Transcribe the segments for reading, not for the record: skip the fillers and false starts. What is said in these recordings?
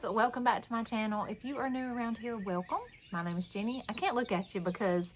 friends, welcome back to my channel. If you are new around here, welcome. My name is Jenny. I can't look at you because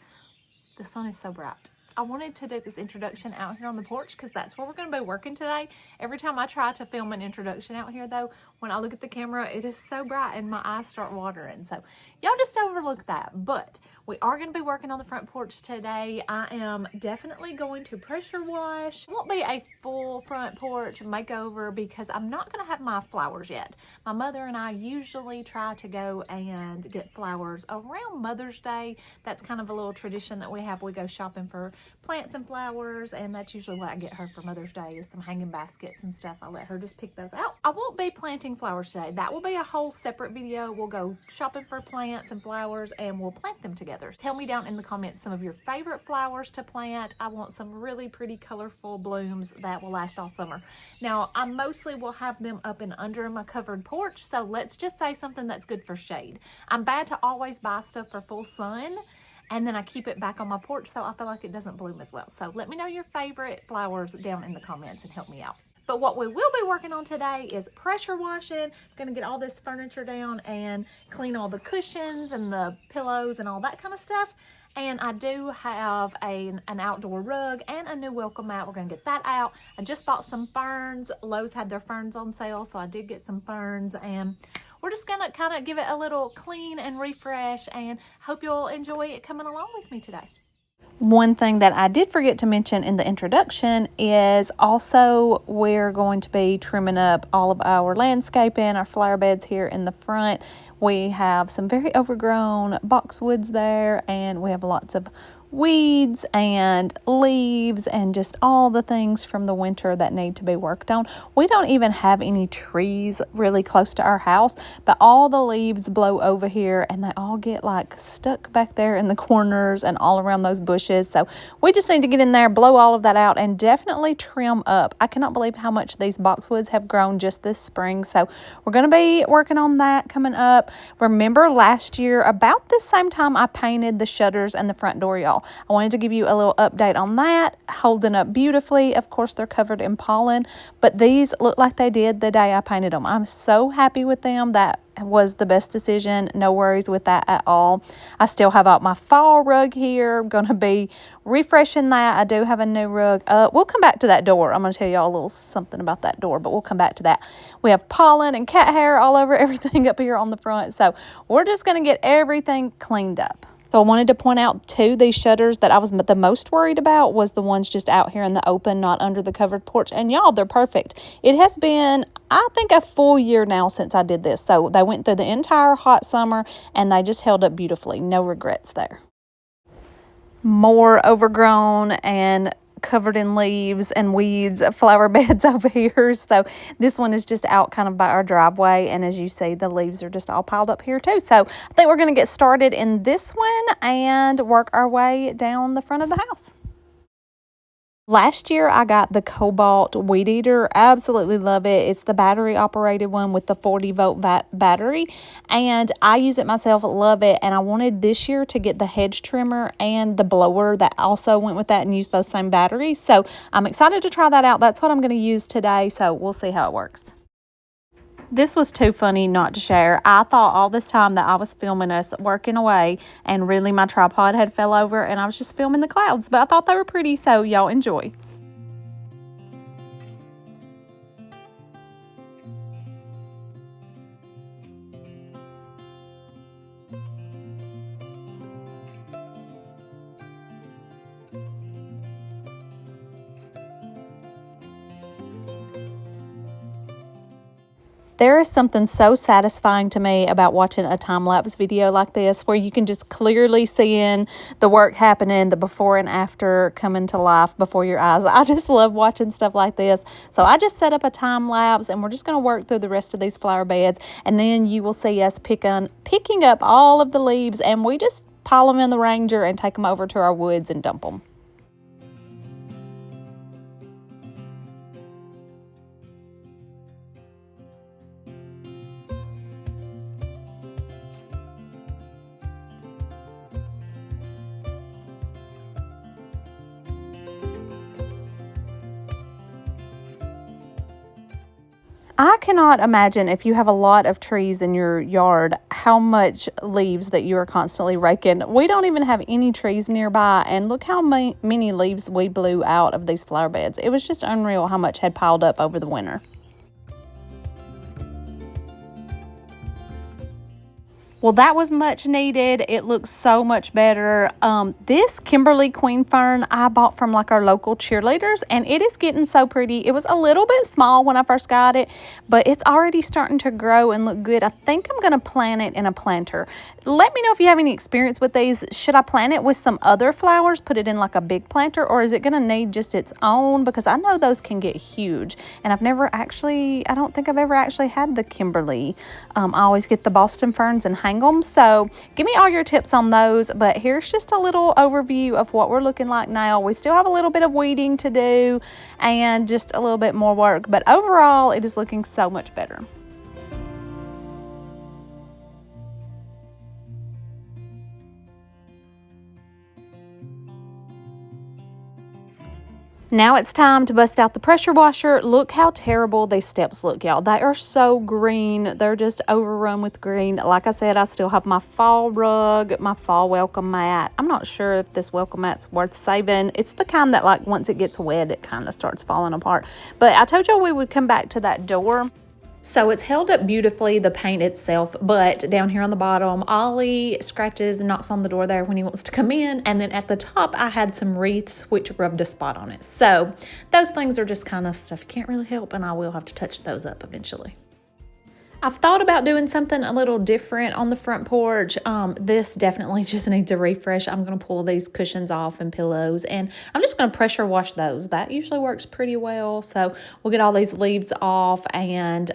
the sun is so bright. I wanted to do this introduction out here on the porch because that's where we're going to be working today. Every time I try to film an introduction out here though, when I look at the camera, it is so bright and my eyes start watering. So y'all just overlook that. But we are going to be working on the front porch today. I am definitely going to pressure wash. It won't be a full front porch makeover because I'm not going to have my flowers yet. My mother and I usually try to go and get flowers around Mother's Day. That's kind of a little tradition that we have. We go shopping for plants and flowers, and that's usually what I get her for Mother's Day is some hanging baskets and stuff. I'll let her just pick those out. I won't be planting flowers today. That will be a whole separate video. We'll go shopping for plants and flowers and we'll plant them together. Tell me down in the comments some of your favorite flowers to plant. I want some really pretty colorful blooms that will last all summer. Now, I mostly will have them up and under my covered porch, so let's just say something that's good for shade. I'm bad to always buy stuff for full sun, and then I keep it back on my porch so I feel like it doesn't bloom as well. So let me know your favorite flowers down in the comments and help me out. But what we will be working on today is pressure washing. I'm gonna get all this furniture down and clean all the cushions and the pillows and all that kind of stuff. And I do have an outdoor rug and a new welcome mat. We're gonna get that out. I just bought some ferns. Lowe's had their ferns on sale, so I did get some ferns, and we're just gonna kind of give it a little clean and refresh, and hope you'll enjoy it coming along with me today. One thing that I did forget to mention in the introduction is also we're going to be trimming up all of our landscaping, our flower beds here in the front. We have some very overgrown boxwoods there, and we have lots of weeds and leaves and just all the things from the winter that need to be worked on. We don't even have any trees really close to our house, but all the leaves blow over here and they all get like stuck back there in the corners and all around those bushes. So we just need to get in there, blow all of that out, and definitely trim up. I cannot believe how much these boxwoods have grown just this spring. So we're going to be working on that coming up. Remember last year about this same time I painted the shutters and the front door, y'all. I wanted to give you a little update on that. Holding up beautifully. Of course, they're covered in pollen, but these look like they did the day I painted them. I'm so happy with them. That was the best decision. No worries with that at all. I still have out my fall rug here. I'm going to be refreshing that. I do have a new rug. We'll come back to that door. I'm going to tell y'all a little something about that door, but we'll come back to that. We have pollen and cat hair all over everything up here on the front, so we're just going to get everything cleaned up. So I wanted to point out too, these shutters that I was the most worried about was the ones just out here in the open, not under the covered porch. And y'all, they're perfect. It has been, I think, a full year now since I did this. So they went through the entire hot summer and they just held up beautifully. No regrets there. More overgrown and covered in leaves and weeds flower beds over here. So this one is just out kind of by our driveway, and as you see, the leaves are just all piled up here too. So I think we're going to get started in this one and work our way down the front of the house. Last year, I got the Cobalt Weed Eater. Absolutely love it. It's the battery operated one with the 40-volt battery, and I use it myself. Love it. And I wanted this year to get the hedge trimmer and the blower that also went with that and use those same batteries. So I'm excited to try that out. That's what I'm going to use today. So we'll see how it works. This was too funny not to share. I thought all this time that I was filming us working away, and really my tripod had fell over and I was just filming the clouds, but I thought they were pretty, so y'all enjoy. There is something so satisfying to me about watching a time-lapse video like this where you can just clearly see in the work happening, the before and after coming to life before your eyes. I just love watching stuff like this. So I just set up a time-lapse and we're just going to work through the rest of these flower beds, and then you will see us picking up all of the leaves, and we just pile them in the Ranger and take them over to our woods and dump them. I cannot imagine if you have a lot of trees in your yard, how much leaves that you are constantly raking. We don't even have any trees nearby, and look how many leaves we blew out of these flower beds. It was just unreal how much had piled up over the winter. Well, that was much needed. It looks so much better. This Kimberly Queen Fern I bought from like our local cheerleaders, and it is getting so pretty. It was a little bit small when I first got it, but it's already starting to grow and look good. I think I'm going to plant it in a planter. Let me know if you have any experience with these. Should I plant it with some other flowers, put it in like a big planter, or is it going to need just its own? Because I know those can get huge, and I don't think I've ever actually had the Kimberly. I always get the Boston Ferns and hang them. So give me all your tips on those. But here's just a little overview of what we're looking like now. We still have a little bit of weeding to do and just a little bit more work, but overall it is looking so much better. Now it's time to bust out the pressure washer. Look how terrible these steps look, y'all. They are so green. They're just overrun with green. Like I said, I still have my fall rug, my fall welcome mat. I'm not sure if this welcome mat's worth saving. It's the kind that like once it gets wet, it kind of starts falling apart. But I told y'all we would come back to that door. So it's held up beautifully, the paint itself, but down here on the bottom, Ollie scratches and knocks on the door there when he wants to come in. And then at the top, I had some wreaths, which rubbed a spot on it. So those things are just kind of stuff you can't really help, and I will have to touch those up eventually. I've thought about doing something a little different on the front porch. This definitely just needs a refresh. I'm going to pull these cushions off and pillows, and I'm just going to pressure wash those. That usually works pretty well. So we'll get all these leaves off and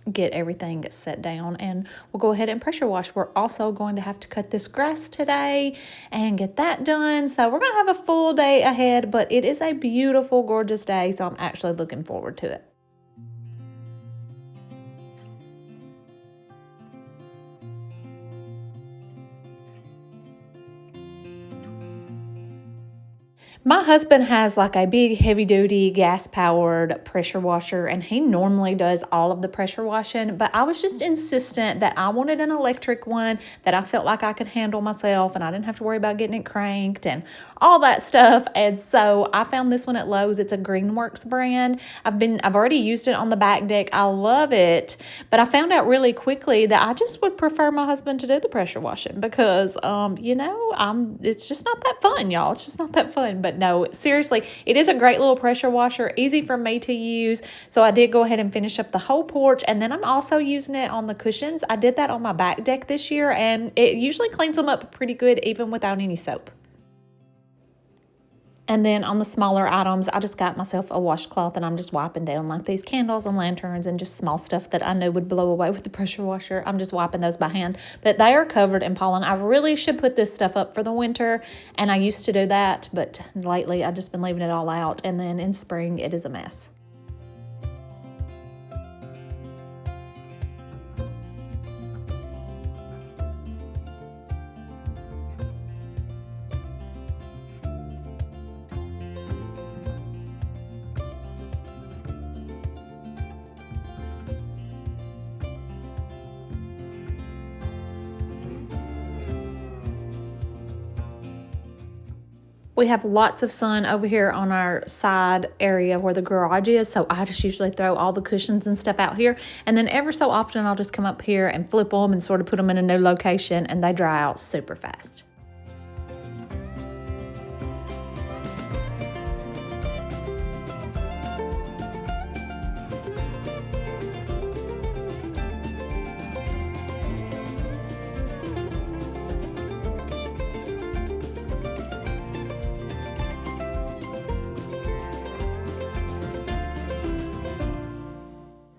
get everything set down, and we'll go ahead and pressure wash. We're also going to have to cut this grass today and get that done. So we're going to have a full day ahead, but it is a beautiful, gorgeous day. So I'm actually looking forward to it. My husband has like a big heavy duty gas powered pressure washer, and he normally does all of the pressure washing, but I was just insistent that I wanted an electric one that I felt like I could handle myself and I didn't have to worry about getting it cranked and all that stuff. And so I found this one at Lowe's. It's a Greenworks brand. I've already used it on the back deck. I love it, but I found out really quickly that I just would prefer my husband to do the pressure washing because it's just not that fun, y'all. It's just not that fun. But no, seriously, it is a great little pressure washer, easy for me to use. So I did go ahead and finish up the whole porch, and then I'm also using it on the cushions. I did that on my back deck this year, and it usually cleans them up pretty good even without any soap. And then on the smaller items, I just got myself a washcloth, and I'm just wiping down like these candles and lanterns and just small stuff that I know would blow away with the pressure washer. I'm just wiping those by hand, but they are covered in pollen. I really should put this stuff up for the winter, and I used to do that, but lately I've just been leaving it all out, and then in spring it is a mess. We have lots of sun over here on our side area where the garage is, so I just usually throw all the cushions and stuff out here, and then ever so often I'll just come up here and flip them and sort of put them in a new location, and they dry out super fast.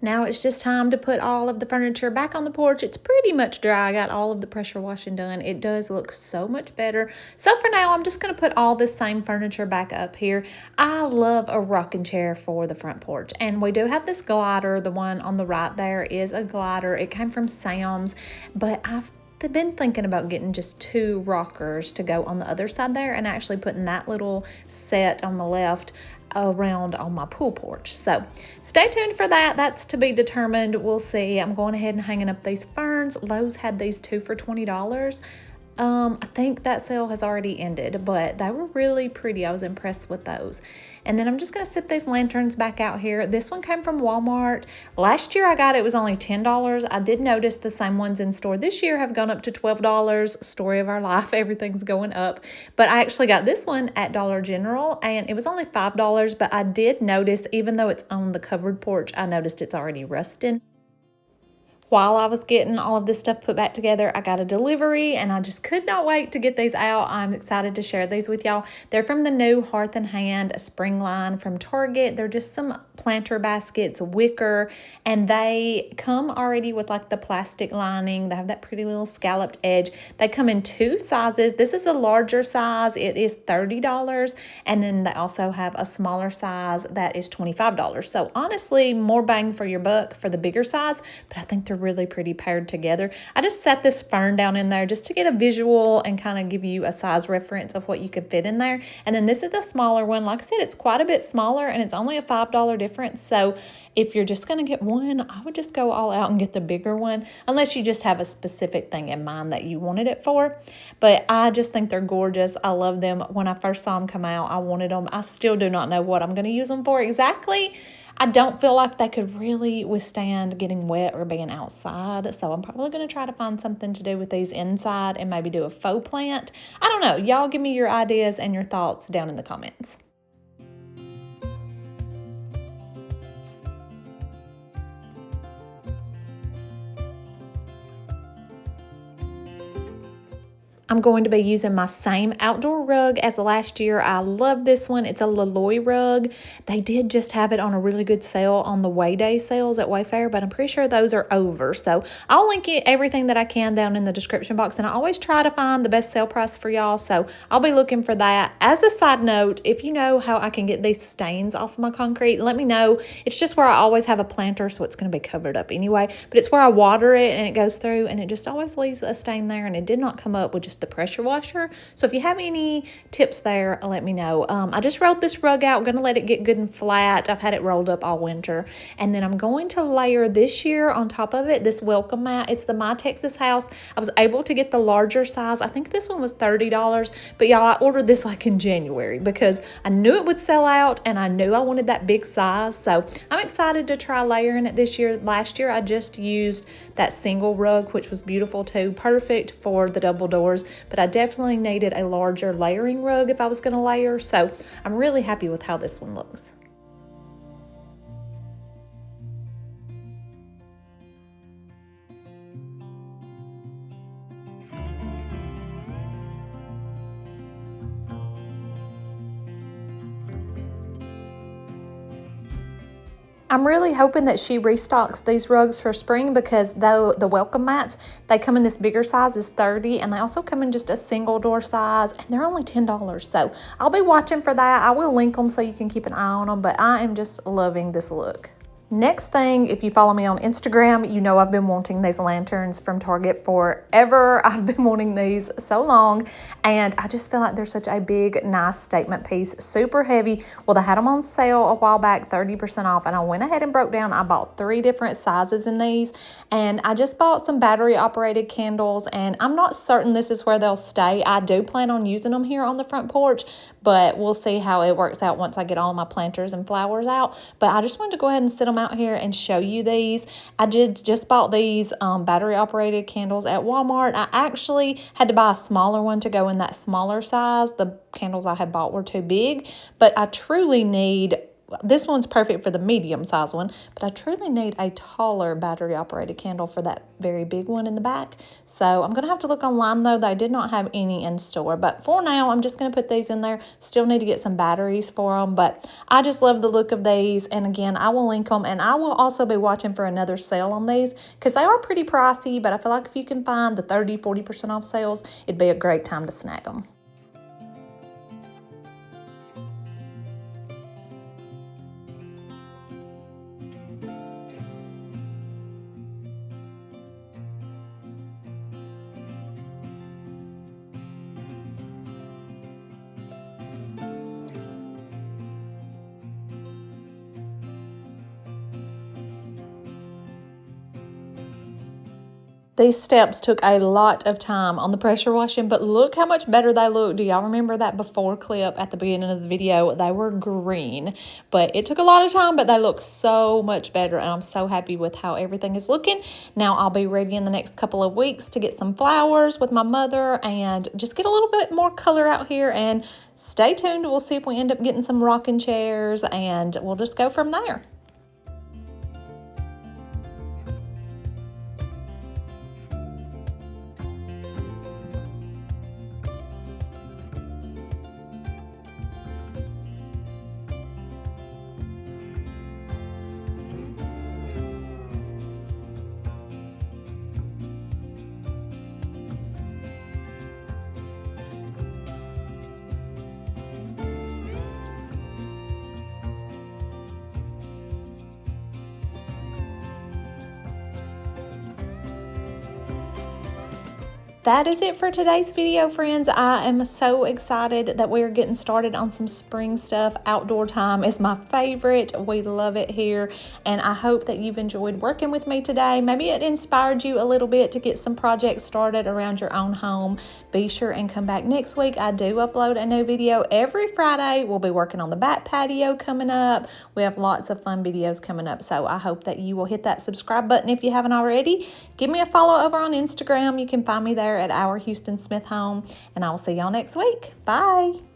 Now it's just time to put all of the furniture back on the porch. It's pretty much dry. I got all of the pressure washing done. It does look so much better. So for now, I'm just going to put all this same furniture back up here. I love a rocking chair for the front porch. And we do have this glider. The one on the right there is a glider. It came from Sam's, but I've They've been thinking about getting just 2 rockers to go on the other side there and actually putting that little set on the left around on my pool porch. So stay tuned for that. That's to be determined. We'll see. I'm going ahead and hanging up these ferns. Lowe's had these 2 for $20. I think that sale has already ended, but they were really pretty. I was impressed with those. And then I'm just going to set these lanterns back out here. This one came from Walmart. Last year I got it was only $10. I did notice the same ones in store this year have gone up to $12. Story of our life. Everything's going up. But I actually got this one at Dollar General and it was only $5, but I did notice, even though it's on the covered porch, I noticed it's already rusting. While I was getting all of this stuff put back together, I got a delivery and I just could not wait to get these out. I'm excited to share these with y'all. They're from the new Hearth and Hand spring line from Target. They're just some planter baskets, wicker, and they come already with like the plastic lining. They have that pretty little scalloped edge. They come in 2 sizes. This is a larger size. It is $30. And then they also have a smaller size that is $25. So honestly, more bang for your buck for the bigger size, but I think they're really pretty paired together. I just set this fern down in there just to get a visual and kind of give you a size reference of what you could fit in there. And then this is the smaller one. Like I said, it's quite a bit smaller and it's only a $5 difference. So if you're just going to get one, I would just go all out and get the bigger one, unless you just have a specific thing in mind that you wanted it for. But I just think they're gorgeous. I love them. When I first saw them come out, I wanted them. I still do not know what I'm going to use them for exactly. I don't feel like they could really withstand getting wet or being outside. So I'm probably going to try to find something to do with these inside and maybe do a faux plant. I don't know. Y'all give me your ideas and your thoughts down in the comments. I'm going to be using my same outdoor rug as last year. I love this one. It's a Laloy rug. They did just have it on a really good sale on the Way Day sales at Wayfair, but I'm pretty sure those are over. So I'll link everything that I can down in the description box, and I always try to find the best sale price for y'all. So I'll be looking for that. As a side note, if you know how I can get these stains off of my concrete, let me know. It's just where I always have a planter, so it's going to be covered up anyway, but it's where I water it and it goes through and it just always leaves a stain there, and it did not come up with just the pressure washer. So if you have any tips there, let me know. I just rolled this rug out. I'm going to let it get good and flat. I've had it rolled up all winter. And then I'm going to layer this year on top of it this welcome mat. It's the My Texas House. I was able to get the larger size. I think this one was $30, but y'all, I ordered this like in January because I knew it would sell out and I knew I wanted that big size. So I'm excited to try layering it this year. Last year I just used that single rug, which was beautiful too. Perfect for the double doors, but I definitely needed a larger layering rug if I was going to layer. So I'm really happy with how this one looks. I'm really hoping that she restocks these rugs for spring, because though the welcome mats, they come in this bigger size is $30, and they also come in just a single door size, and they're only $10. So I'll be watching for that. I will link them so you can keep an eye on them, but I am just loving this look. Next thing, if you follow me on Instagram, you know I've been wanting these lanterns from Target forever. I've been wanting these so long, and I just feel like they're such a big, nice statement piece, super heavy. Well, they had them on sale a while back, 30% off, and I went ahead and broke down. I bought 3 different sizes in these, and I just bought some battery-operated candles, and I'm not certain this is where they'll stay. I do plan on using them here on the front porch, but we'll see how it works out once I get all my planters and flowers out. But I just wanted to go ahead and sit them out here and show you these. I just bought these battery operated candles at Walmart. I actually had to buy a smaller one to go in that smaller size. The candles I had bought were too big, but I truly need, this one's perfect for the medium size one, but I truly need a taller battery operated candle for that very big one in the back. So I'm going to have to look online though. They did not have any in store, but for now I'm just going to put these in there. Still need to get some batteries for them, but I just love the look of these. And again, I will link them, and I will also be watching for another sale on these because they are pretty pricey, but I feel like if you can find the 30-40% off sales, it'd be a great time to snag them. These steps took a lot of time on the pressure washing, but look how much better they look. Do y'all remember that before clip at the beginning of the video? They were green, but it took a lot of time, but they look so much better, and I'm so happy with how everything is looking. Now I'll be ready in the next couple of weeks to get some flowers with my mother and just get a little bit more color out here, and stay tuned. We'll see if we end up getting some rocking chairs, and we'll just go from there. That is it for today's video, friends. I am so excited that we are getting started on some spring stuff. Outdoor time is my favorite. We love it here, and I hope that you've enjoyed working with me today. Maybe it inspired you a little bit to get some projects started around your own home. Be sure and come back next week. I do upload a new video every Friday. We'll be working on the back patio coming up. We have lots of fun videos coming up, so I hope that you will hit that subscribe button if you haven't already. Give me a follow over on Instagram. You can find me there at Our Houston Smith Home, and I will see y'all next week. Bye.